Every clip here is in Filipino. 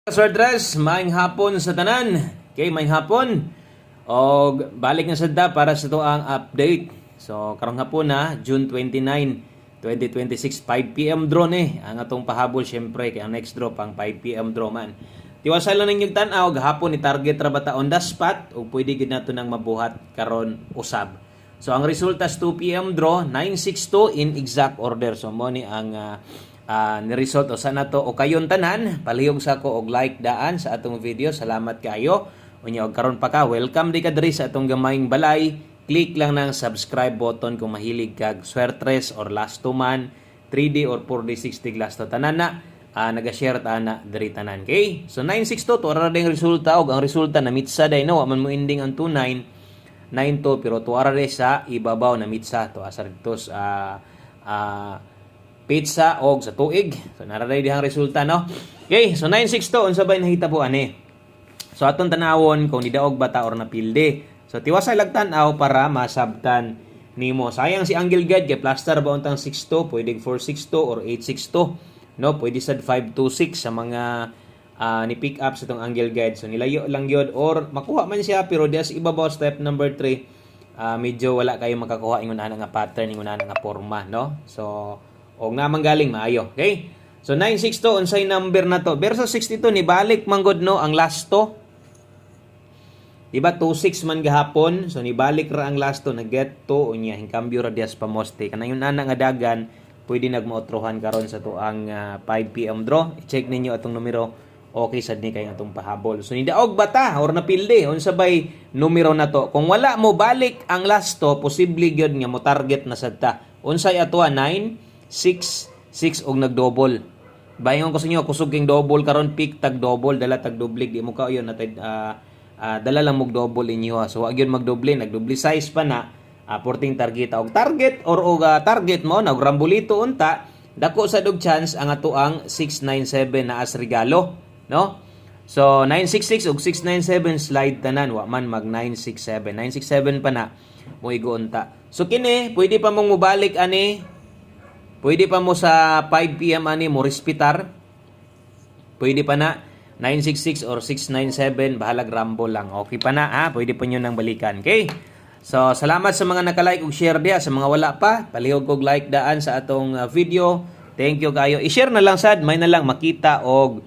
Swerdres, maayong hapon sa tanan. Okay, maayong hapon. O balik na sadda para sa tuang update. So, karong hapon na, June 29, 2026, 5 PM draw ni. Ang atong pahabol, syempre, kaya ang next draw pang 5 PM draw man. Tiwasay lang ninyong tanaw, gahapon ni target ra bata on the spot o pwede gid nato nang mabuhat karon usab. So, ang resulta sa 2 PM draw, 962 in exact order. So, mo ni ang ni-result o sana to o kayon tanan palihog sa ko og like daan sa atong video. Salamat kayo unya og karon pa ka welcome di ka diri sa atong gamayng balay. Click lang ng subscribe button kung mahilig kag Swertres or last two man 3D or 4D 60 last to tanan na naga-share ta na diri tanan. Okay, so 962 to ara ding resulta og ang resulta na mitsa day no man mo ending ang 2992 pero to ara sa ibabaw na mitsa to asar dito pizza og sa tuig. So nararay dihang resulta no. Okay, so 962 unsa bay nahitabo ani. So aton tanawon kung nidaog bata or napilde. So tiwasay lagtan-aw para masabtan nimo. Sayang si Angle Guide kay plaster ba untang 62, pwedeng 462 or 862. No, pwede sad 526 sa mga ni pick up sa tong Angle Guide. So nilayo lang gyud or makuha man siya pero dias ibabaw step number 3 medyo wala kayo makakuha ingon ana nga pattern ingon ana nga forma no. So og namang galing maayo. Okay? So 962 unsay number na to. Versus 62 ni balik manggod no ang last to. Diba 26 man gahapon. So ni balik ra ang last to na get to unya hingkambyo ra dias pamoste. Kanayon ana nga dagan pwede nagmaotrohan karon sa to ang 5 PM draw. I-check ninyo atong numero. Okay sad ni kay atong pahabol. So ni daog bata or napilde unsa bay numero na to. Kung wala mo balik ang last to, posible gyud nga mo target na sad ta. Unsay atoa 9 6 og nagdouble. Bayon ko sa inyo kusog king double karon pick tag double dala tag doble di mo ka yon natay dala lang mog double inyo. So wag yun magdoble nagdoble size pa na 14 target og target or target mo nag rambulito unta dako sa dog chance ang atoang 697 na as regalo no. So 966 og 697 slide tanan wa man mag 967 pa na mo igo unta. So kini pwede pa mong mobalik ani. Pwede pa mo sa 5 PM ani mo respitar. Pwede pa na 966 or 697 bahalag rambo lang. Okay pa na ha. Pwede pa nyo nang balikan. Okay? So salamat sa mga naka-like ug share dia. Sa mga wala pa, palihog kog like daan sa atong video. Thank you kayo. I-share na lang sad may na lang makita og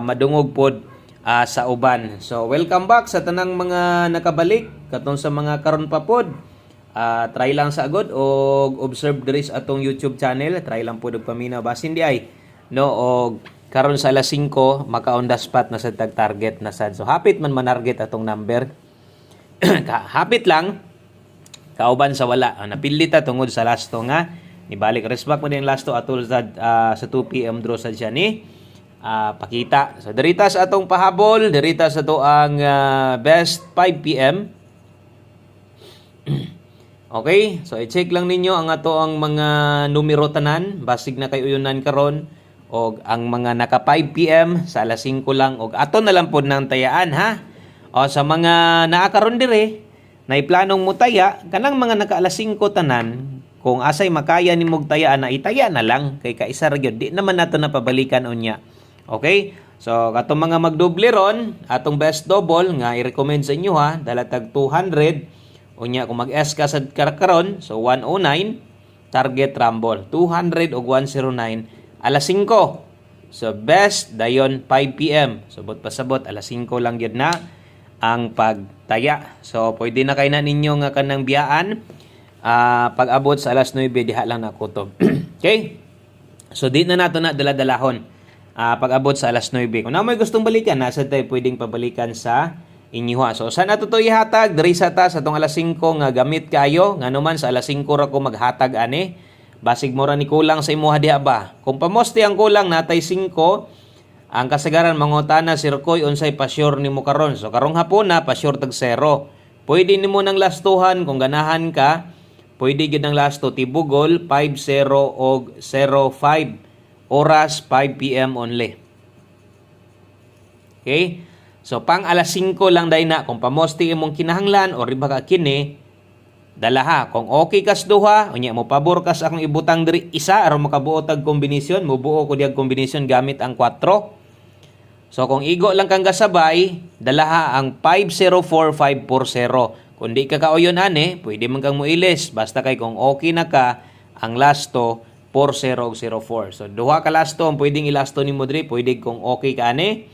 madungog pod sa uban. So welcome back sa tanang mga nakabalik katong sa mga karon pa pod. Try lang sa agod o observe diri sa atong YouTube channel. Try lang po og paminaw basin di ay no og karon sa alas 5 maka on the spot na sa tag target na sad. So hapit man manarget atong number. Hapit lang kauban sa wala. Napilita tungod sa last to nga nibalik respect mo din last to atol sa 2 PM draw sad siya ni pakita. So dirita sa atong pahabol, dirita sa to ang best 5 PM. Okay, so i-check lang ninyo ang ato ang mga numero tanan, basig na kay uyunan karon og ang mga naka 5 PM sa alas 5 lang og ato na lang pod nang tayaan ha. O sa mga naa karon dire, nay planong mo taya kanang mga naka alas 5 tanan, kung asay makaya nimog tayaan na itaya na lang kay kaisa ra gyud di naman nato napabalikan unya. Okay? So katong mga magdoble ron, atong best double nga i-recommend sa inyo ha, dala tag 200. Unya kung mag-S ka sa karon, so 109 target rumble, 200 og 109 alas 5. So best dayon 5 PM. So bot pasabot alas 5 lang gyud na ang pagtaya. So pwede na kay na ninyo nga kanang biyaan pag-abot sa alas 9 diha lang na kutob. Okay? So di na nato na dala-dalahon pag-abot sa alas 9. Kung na may gustong balikan, nasa tayo pwedeng pabalikan sa inyo ha. So sana to ihatag diri sa ta sa tong alas 5 nga gamit kayo nganuman sa alas 5 ra ko maghatag ani basig mo ra ni kulang sa imuha diha ba. Kung pamoste ang kulang natay 5 ang kasagaran mangutana Sir Koy unsay pa-sure nimo karon. So karong hapon na pa-sure tag 0. Pwede nimo nang lastuhan kung ganahan ka. Pwede gyud nang lasto tibugol 50 og 05 oras 5 PM only. Okay? So pang alas 5 lang day na kung pamosti imong kinahanglan o riba ka kini dala ha. Kung okay kas duha unya mo pabor kas akong ibutang diri isa aron makabuo tag kombinasyon, mubuo ko diag kombinasyon gamit ang 4. So kung igo lang kang gasabay, dalaha ang 504540. Kung di ka kauyon ani, pwede man kang muilis. Basta kay kung okay na ka, ang lasto 4004. So duha ka lasto ang pwedeng ilasto ni Modri, pwede kung okay ka ani,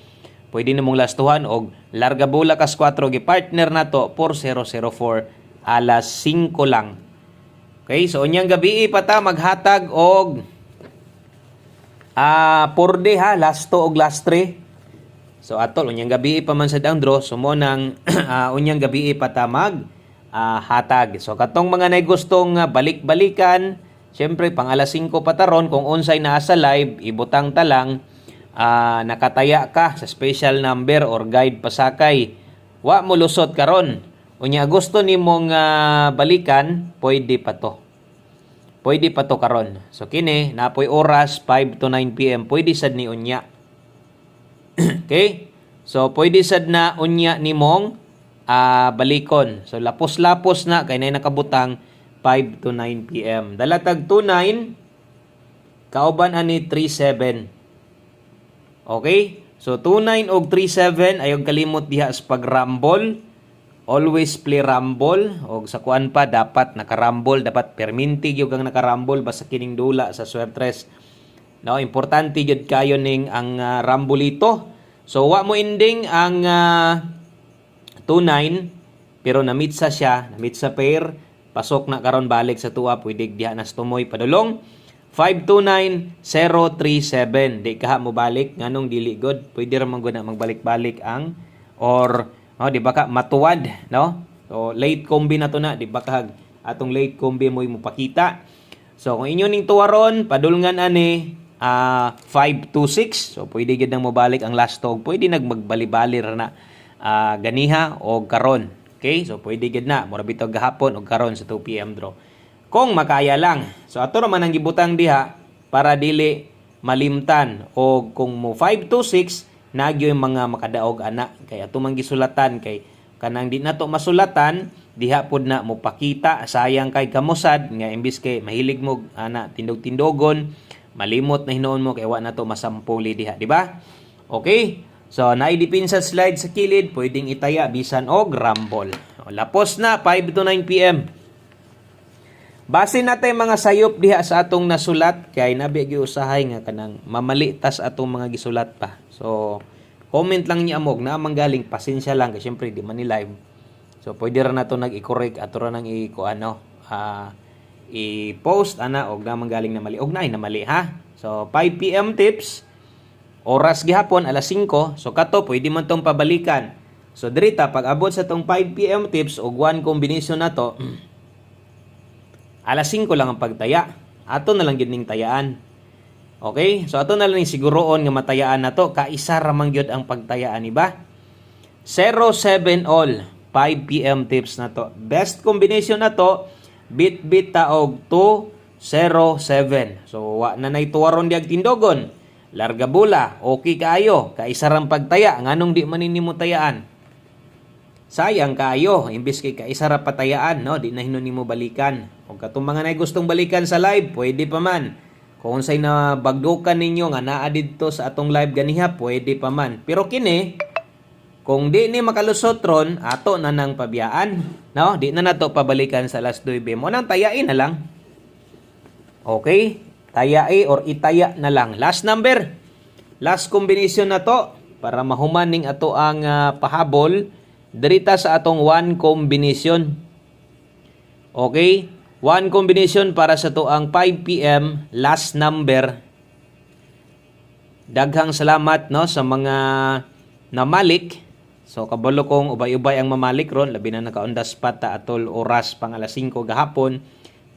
pwede namong lastuhan og larga bola kas 4 gi partner na to 4004 alas 5 lang. Okay, so unyang gabi pata maghatag og 4D ha, last 2 og last 3. So atol unyang gabi pa man sa ang draw, sumo nang unyang gabi pata mag hatag. So katong mga nay gustong balik-balikan, syempre pang alas 5 pataron kung unsay naa sa live, ibutang ta lang nakataya ka sa special number or guide pasakay. Wa mo lusot karon. Unya gusto nimong balikan, pwede pa to. Pwede pa to karon. So kini napoy oras 5 to 9 PM, pwede sad ni unya. Okay? So pwede sad na unya nimong balikon. So lapos-lapos na kay nay nakabutang 5 to 9 PM. Dalatag 29 kauban ani 37. Okay? So 29 og 37 ayog kalimot diha sa pag-rumble. Always play rumble og sa kuan pa dapat naka-rumble, dapat perminti gyud kang naka-rumble basta kining dula sa Swertres. No, importante gyud kayo ning ang rumbolito. So wa mo ending ang 29 pero namitsa siya, namitsa pair, pasok na karon balik sa tuwa, pwede diha nas tumoy padulong. 529037 di ka mo balik nganong dili god, pwede ra man gud na magbalik-balik ang or di ba ka matuwad, no? So late combi na to na, di ba ka atong late combi mo ipakita. So kung inyo ning tuwaron padulngan ani 526, so pwede gid nang mobalik ang last tog, pwede nagmagbali-bali ra na ganiha o karon. Okay? So pwede gid na mura bitaw gahapon o karon sa 2 PM draw. Kung makaya lang. So ato naman ang gibutang diha para dili malimtan o kung mo 526 nagyo yung mga makadaog ana kay ato man gisulatan kay kanang di nato masulatan diha pod na mo pakita, sayang kay kamusad nga imbis kay mahilig mo ana tindog-tindogon, malimot na hinuon mo kay wa nato masampuli diha, di ba? Okay, so naay dipinsa slide sa kilid, pwedeng itaya bisan og rumble. Lapos na 5 to 9 PM. Base natin mga sayop diha sa atong nasulat kay nabi giusahay nga kanang mamalitas atong mga gisulat pa. So comment lang niya amog na manggaling, pasensya lang kay syempre di man ni live. So pwede ra nato nag-i-correct ato ra nang i-post ana og na manggaling na mali og naay na mali ha. So 5 PM tips, oras gihapon alas 5. So kato pwede man tong pabalikan. So dirita pag abot sa tong 5 PM tips og one combination nato alas 5 lang ang pagtaya. Ato na lang gyud ning tayaan. Okay? So ato na lang ning siguroon nga matayaan nato, kaisa ra man gyud ang pagtayaan, iba? 07 all 5 PM tips nato. Best combination nato bit ta og 207. So wa na nay tuwaron diag tindogon. Larga bola, okay kaayo, kaisa ra pagtaya, nganong di man nimo tayaan? Sayang kaayo, imbis kay kaisa ra patayaan, no, di na hinon nimo balikan. Og katong mga nay gustong balikan sa live, pwede pa man. Kung unsay na bagdukan ninyo nga naa didto sa atong live ganiha, pwede pa man. Pero kini kung di ni makalusot ron, ato na nang pabiyaan, no? Di na nato pabalikan sa last 2 mo nang tayain na lang. Okay? Tayai or itaya na lang. Last number. Last combination na to para mahuman ning ato ang pahabol dirita sa atong one combination. Okay? One combination para sa to ang 5 PM last number. Daghang salamat no sa mga namalik. So kabalo kong ubay-ubay ang mamalik ron, labi na naka-on the spot ta atol oras pang alas 5 gahapon.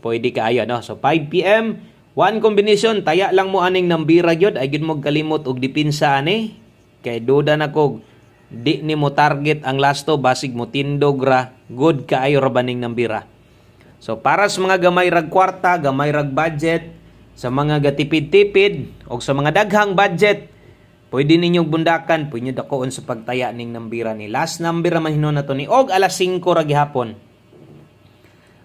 Pwede kaayo no. So 5 PM, one combination, taya lang mo aning nambira gyud, ay gyud mo kalimot og dipinsa ani. Kay duda na kog di ni mo target ang lasto basig mo tindog ra, good kaayo ra baning nambira. So para sa mga gamay rag kwarta, gamay rag budget, sa mga gatipid-tipid o sa mga daghang budget, pwede ninyong bundakan, pwede nyo dakoon sa pagtaya ning nambira ni. Last number naman hinon na to ni og alas 5 ra gihapon.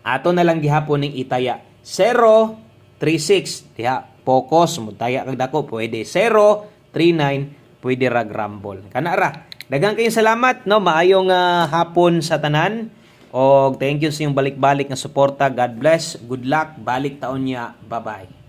Ato na lang gihapon ning itaya. 036 diha focus mo taya kag dako pwede 039 pwede ra grumble. Kana ra. Daghang kayong salamat no, maayong hapon sa tanan. Og thank you sa inyong balik-balik nga suporta. God bless. Good luck. Balik taon niya. Bye-bye.